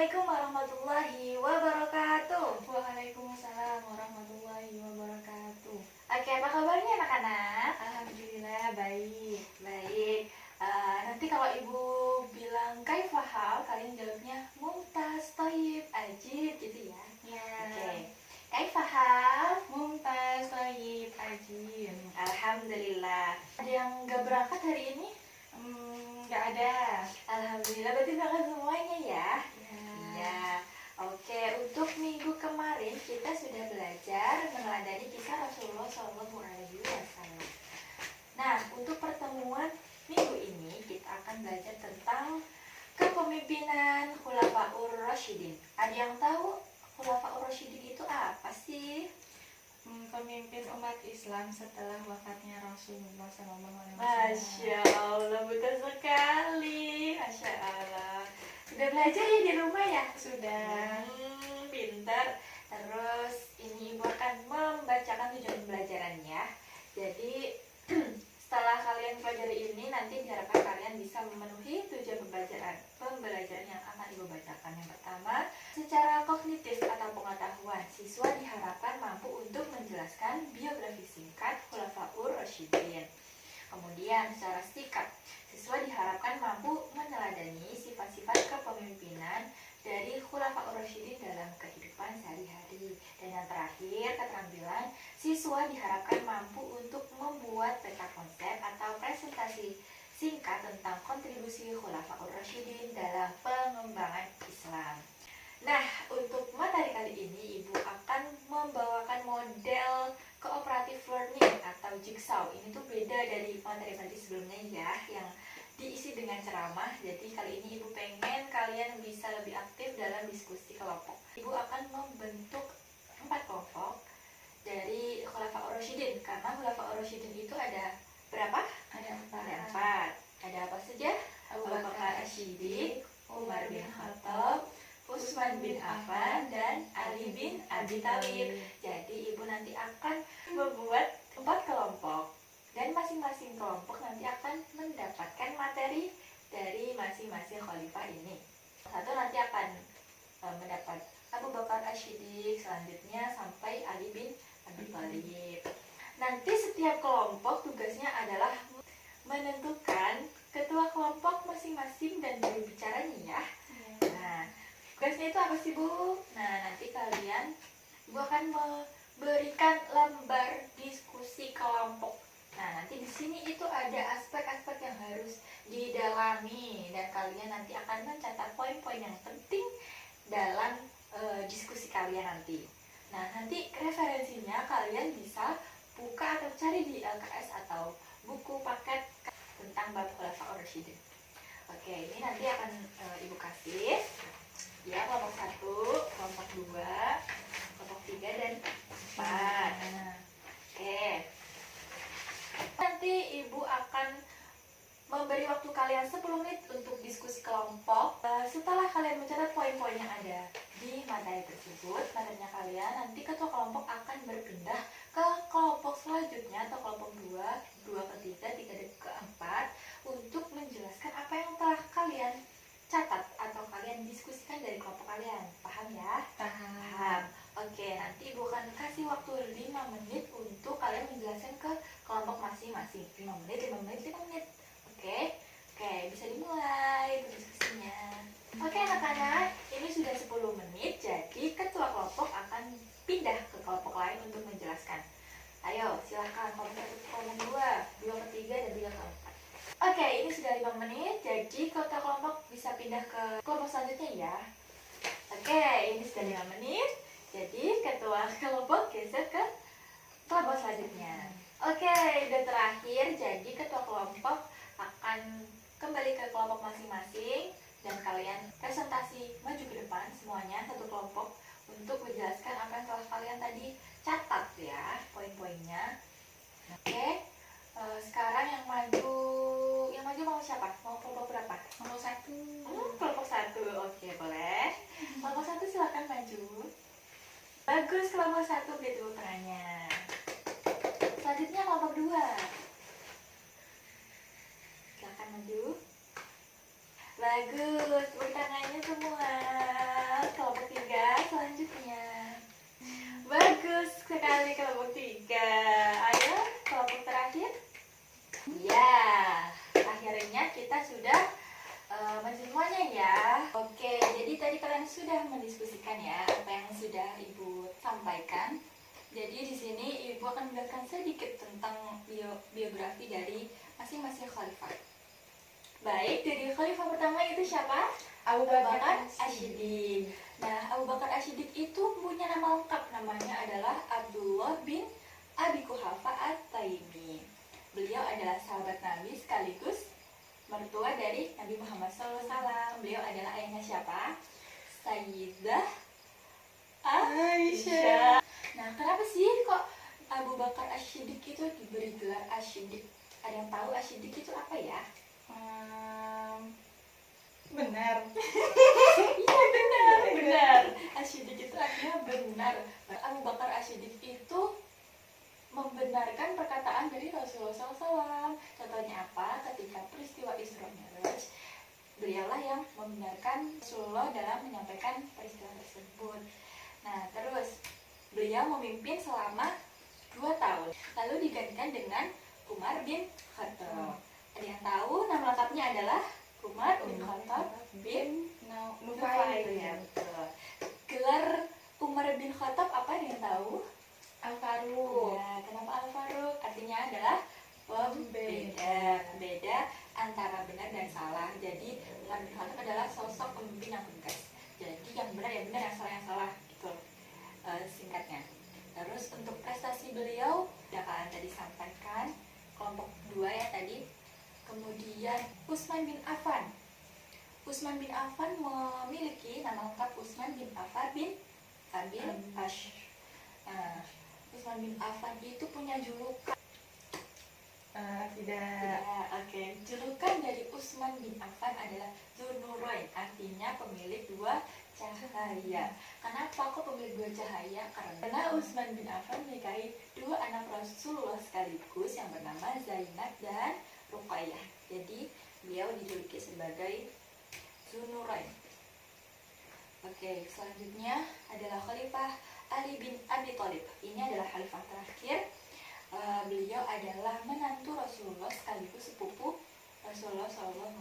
Assalamualaikum warahmatullahi wabarakatuh. Waalaikumsalam warahmatullahi wabarakatuh. Oke, apa kabarnya anak-anak? Alhamdulillah baik. Baik. Nanti kalau ibu bilang kaifahal, kalian jawabnya mumtaz, toyib, ajib gitu ya. Ya. Oke. Kaifahal? Mumtaz, thayyib, ajib. Alhamdulillah. Ada yang gak berangkat hari ini? Nggak ada. Alhamdulillah, berarti berangkat semuanya ya. Ya. Iya. Oke, untuk minggu kemarin kita sudah belajar meneladani kisah Rasulullah SAW. Nah, untuk pertemuan minggu ini kita akan belajar tentang kepemimpinan Khulafaur Rasyidin. Ada yang tahu Khulafaur Rasyidin itu apa sih? Pemimpin umat Islam setelah wafatnya Rasulullah SAW. Masya Allah, betul sekali. Masya Allah. Sudah belajar ya di rumah ya? Sudah. Pintar. Terus ini ibu akan membacakan tujuan pembelajarannya. Jadi setelah kalian pelajari ini, nanti diharapkan kalian bisa memenuhi tujuan pembelajaran yang akan ibu bacakan. Yang pertama, secara kognitif atau pengetahuan, siswa diharapkan mampu untuk menjelaskan biografi singkat Khulafaur Rasyidin. Kemudian secara sikap, siswa diharapkan mampu meneladani sifat-sifat kepemimpinan dari Khulafaur Rasyidin dalam kehidupan sehari-hari. Dan yang terakhir, keterampilan, siswa diharapkan mampu untuk membuat peta konsep atau presentasi singkat tentang kontribusi Khulafaur Rasyidin dalam pengembangan Islam. Nah, untuk materi kali ini ibu akan membawakan model cooperative learning atau jigsaw. Ini tuh beda dari materi-materi sebelumnya ya, yang diisi dengan ceramah. Jadi kali ini ibu pengen kalian bisa lebih aktif dalam diskusi kelompok. Ibu akan membentuk 4 kelompok dari Khulafaur Rasyidin, karena Khulafaur Rasyidin itu ada berapa? Ada Ada 4. 4. Ada apa saja? Abu Bakar As-Siddiq, Umar bin Khattab, Utsman bin Affan, dan Ali bin Abi Thalib. Jadi ibu nanti akan membuat 4 kelompok, dan masing-masing kelompok nanti akan mendapatkan materi dari masing-masing khalifah ini. Satu nanti akan mendapat Abu Bakar As-Siddiq, selanjutnya sampai Ali bin Abi Thalib. Nanti setiap kelompok tugasnya adalah menentukan ketua kelompok masing-masing dan juru bicaranya ya. Nah, tugasnya itu apa sih Bu? Nah, nanti kalian Ibu akan memberikan lembar diskusi kelompok. Nah, nanti di sini itu ada aspek-aspek yang harus didalami, dan kalian nanti akan mencatat poin-poin yang penting dalam diskusi kalian nanti. Nah, nanti referensinya kalian bisa buka atau cari di LKS atau buku paket tentang bab Khulafaur Rasyidin. Oke, ini nanti akan ibu kasih ya, kelompok 1, kelompok 2, kelompok 3, dan 4. Oke. Nanti ibu akan memberi waktu kalian 10 menit untuk diskusi kelompok. Setelah kalian mencatat poin-poin yang ada di materi tersebut, materinya kalian, nanti ketua kelompok akan berpindah ke kelompok selanjutnya atau kelompok 2, 2 ke 3, 3 ke 4 untuk menjelaskan apa yang telah kalian catat atau kalian diskusikan dari kelompok kalian. Paham ya? Paham. Oke, nanti ibu akan kasih waktu 5 menit untuk kalian menjelaskan ke kelompok masing-masing. 5 menit, 5 menit, 5 menit. Oke, bisa dimulai berdiskusinya. Oke anak-anak, ini sudah 10 menit, jadi ketua kelompok akan pindah ke kelompok lain untuk menjelaskan. Ayo, silakan kelompok 1 ke kelompok 2, 2 ke 3, dan 3 ke 4. Oke, ini sudah 5 menit, jadi ketua kelompok bisa pindah ke kelompok selanjutnya ya. Oke, ini sudah 5 menit, jadi ketua kelompok geser ke kelompok selanjutnya. Oke, udah terakhir, jadi ketua kelompok akan kembali ke kelompok masing-masing, dan kalian presentasi maju ke depan semuanya satu kelompok untuk menjelaskan apa yang telah kalian tadi catat ya, poin-poinnya. Oke, sekarang yang maju mau siapa? Mau kelompok berapa? Kelompok 1. Kelompok 1, oke boleh. Kelompok 1 silakan maju. Bagus, kelompok 1, beri tepuk tangannya. Selanjutnya kelompok 2. Silakan maju. Bagus, tepuk tangannya semua. semuanya ya. Oke, jadi tadi kalian sudah mendiskusikan ya apa yang sudah Ibu sampaikan. Jadi di sini Ibu akan menjelaskan sedikit tentang biografi dari masing-masing khalifah. Baik, dari khalifah pertama itu siapa? Abu Bakar Asyiddiq. Nah, Abu Bakar Asyiddiq itu punya nama lengkap, namanya adalah Abdullah bin Abi Quhafa At-Taimi. Beliau adalah sahabat Nabi sekaligus mertua dari Nabi Muhammad SAW. Beliau adalah ayahnya siapa? Sayyidah Aisyah. Nah, kenapa sih kok Abu Bakar Asyiddiq itu diberi gelar Asyiddiq? Ada yang tahu Asyiddiq itu apa ya? Benar. Iya, benar. Asyiddiq itu artinya benar. Abu Bakar Asyiddiq itu membenarkan perkataan dari Rasulullah SAW. Contohnya apa? Ketika peristiwa Isra Mi'raj, beliaulah yang membenarkan Rasulullah dalam menyampaikan peristiwa tersebut. Nah, terus beliau memimpin selama 2 tahun, lalu digantikan dengan Umar bin Khattab. Ada yang tahu nama lengkapnya adalah Umar bin Khattab bin Nufail, ya, betul. Gelar Umar bin Khattab apa, ada yang tahu? Al-Faruq. Ya, kenapa Al-Faruq? Artinya adalah pembeda antara benar dan salah. Jadi Umar bin Khattab adalah sosok pemimpin yang tegas. Jadi yang benar ya benar, yang salah ya salah, gitu singkatnya. Terus untuk prestasi beliau, ya kalian tadi sampaikan kelompok 2 ya tadi. Kemudian Utsman bin Affan. Utsman bin Affan memiliki nama lengkap Utsman bin Affan bin Abil Ash. Nah, Utsman bin Affan itu punya julukan. Tidak. Oke. Julukan dari Utsman bin Affan adalah Dzunurain, artinya pemilik 2 cahaya. Kenapa kok pemilik 2 cahaya? Karena Utsman bin Affan menikahi 2 anak Rasulullah sekaligus yang bernama Zainab dan Ruqayyah. Jadi beliau dijuluki sebagai Dzunurain. Oke, selanjutnya adalah Khalifah Ali bin Abi Thalib. Ini adalah khalifah terakhir. Beliau adalah menantu Rasulullah sekaligus sepupu Rasulullah SAW.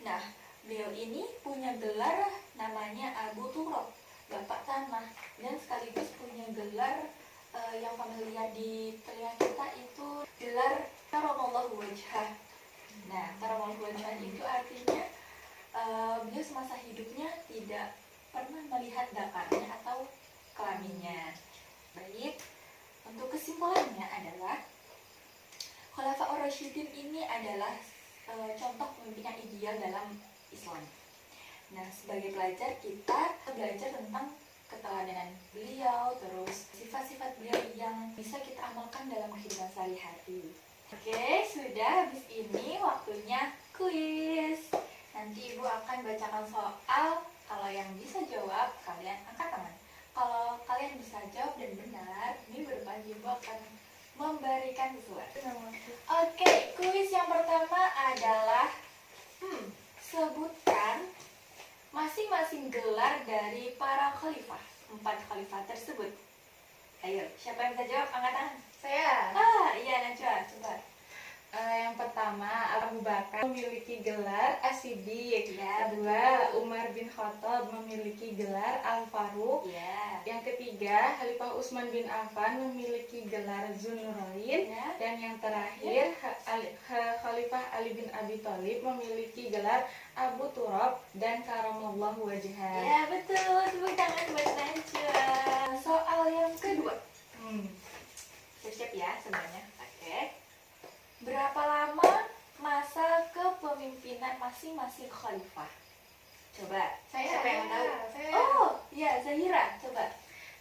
Nah, beliau ini punya gelar namanya Abu Turab, Bapak Tanah, dan sekaligus punya gelar yang familiar di telinga kita itu gelar Karamallahu Wajhah. Nah, Karamallahu Wajhah itu artinya beliau semasa hidupnya tidak pernah melihat dakarnya atau kelaminnya. Baik, untuk kesimpulannya adalah Khulafaur Rasyidin ini adalah contoh pemimpin yang ideal dalam Islam. Nah, sebagai pelajar kita belajar tentang keteladanan beliau, terus sifat-sifat beliau yang bisa kita amalkan dalam kehidupan sehari-hari. Oke, sudah. Habis ini waktunya kuis. Nanti Ibu akan bacakan soal. Kalau yang bisa jawab, kalian angkat tangan. Kalau kalian bisa jawab dan benar, ini berarti Ibu akan memberikan sesuatu. Oke, kuis yang pertama adalah sebutkan masing-masing gelar dari para khalifah, 4 khalifah tersebut. Ayo, siapa yang bisa jawab? Angkat tangan. Saya. Iya, Najwa, coba. Yang pertama, Abu Bakar memiliki gelar As-Siddiq. Ya, Kedua, Umar bin Khattab memiliki gelar Al-Faruq. Ya. Yang ketiga, Khalifah Utsman bin Affan memiliki gelar Dzunurain. Ya. Dan yang terakhir, Khalifah Ali bin Abi Thalib memiliki gelar Abu Turab dan Karamallahu Wajhah. Ya, betul. Tepuk tangan buat Najwa. Soal yang kedua. Siap-siap ya semuanya. Oke. Berapa lama masa kepemimpinan masing-masing khalifah? Coba. Siapa yang tahu? Saya. Oh, iya, Zahira. Coba.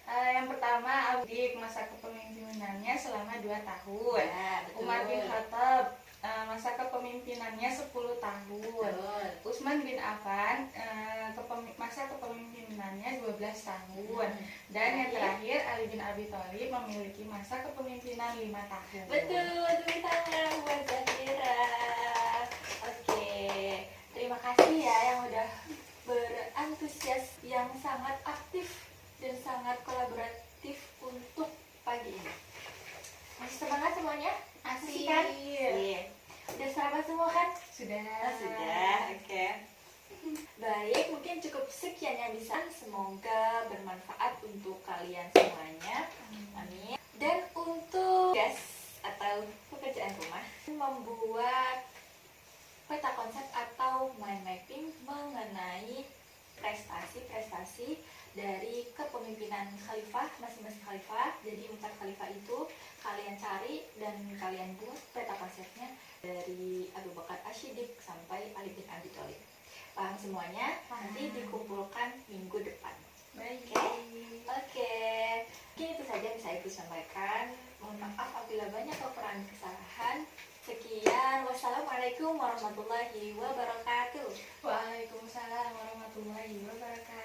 Yang pertama, Abu Bakar masa kepemimpinannya selama 2 tahun. Ya, betul. Umar bin Khattab masa kepemimpinannya 10 tahun. Betul. Utsman bin Affan masa kepemimpinannya 12 tahun. Dan yang terakhir, Ali bin Abi Thalib memiliki masa kepemimpinan 5 tahun. Betul, tepuk tangan buat Zahira. Oke, terima kasih ya yang udah berantusias, yang sangat aktif dan sangat kolaboratif untuk pagi ini. Masih semangat semuanya? Masih kan? Iya. Udah sarapan semua kan? Sudah. Sudah, oke. mungkin cukup sekian yang bisa. Semoga bermanfaat untuk kalian semuanya. Amin. Dan untuk tugas atau pekerjaan rumah, membuat peta konsep atau mind mapping mengenai prestasi-prestasi dari kepemimpinan khalifah, masing-masing khalifah. Jadi 4 khalifah itu kalian cari dan kalian buat peta konsepnya dari Abu Bakar Asy-Siddiq sampai Ali bin Abi Thalib. Paham semuanya? Nanti dikumpulkan minggu depan. Baik. Oke. Mungkin itu saja yang bisa Ibu sampaikan. Mohon maaf apabila banyak kekurangan kesalahan. Sekian. Wassalamualaikum warahmatullahi wabarakatuh. Waalaikumsalam warahmatullahi wabarakatuh.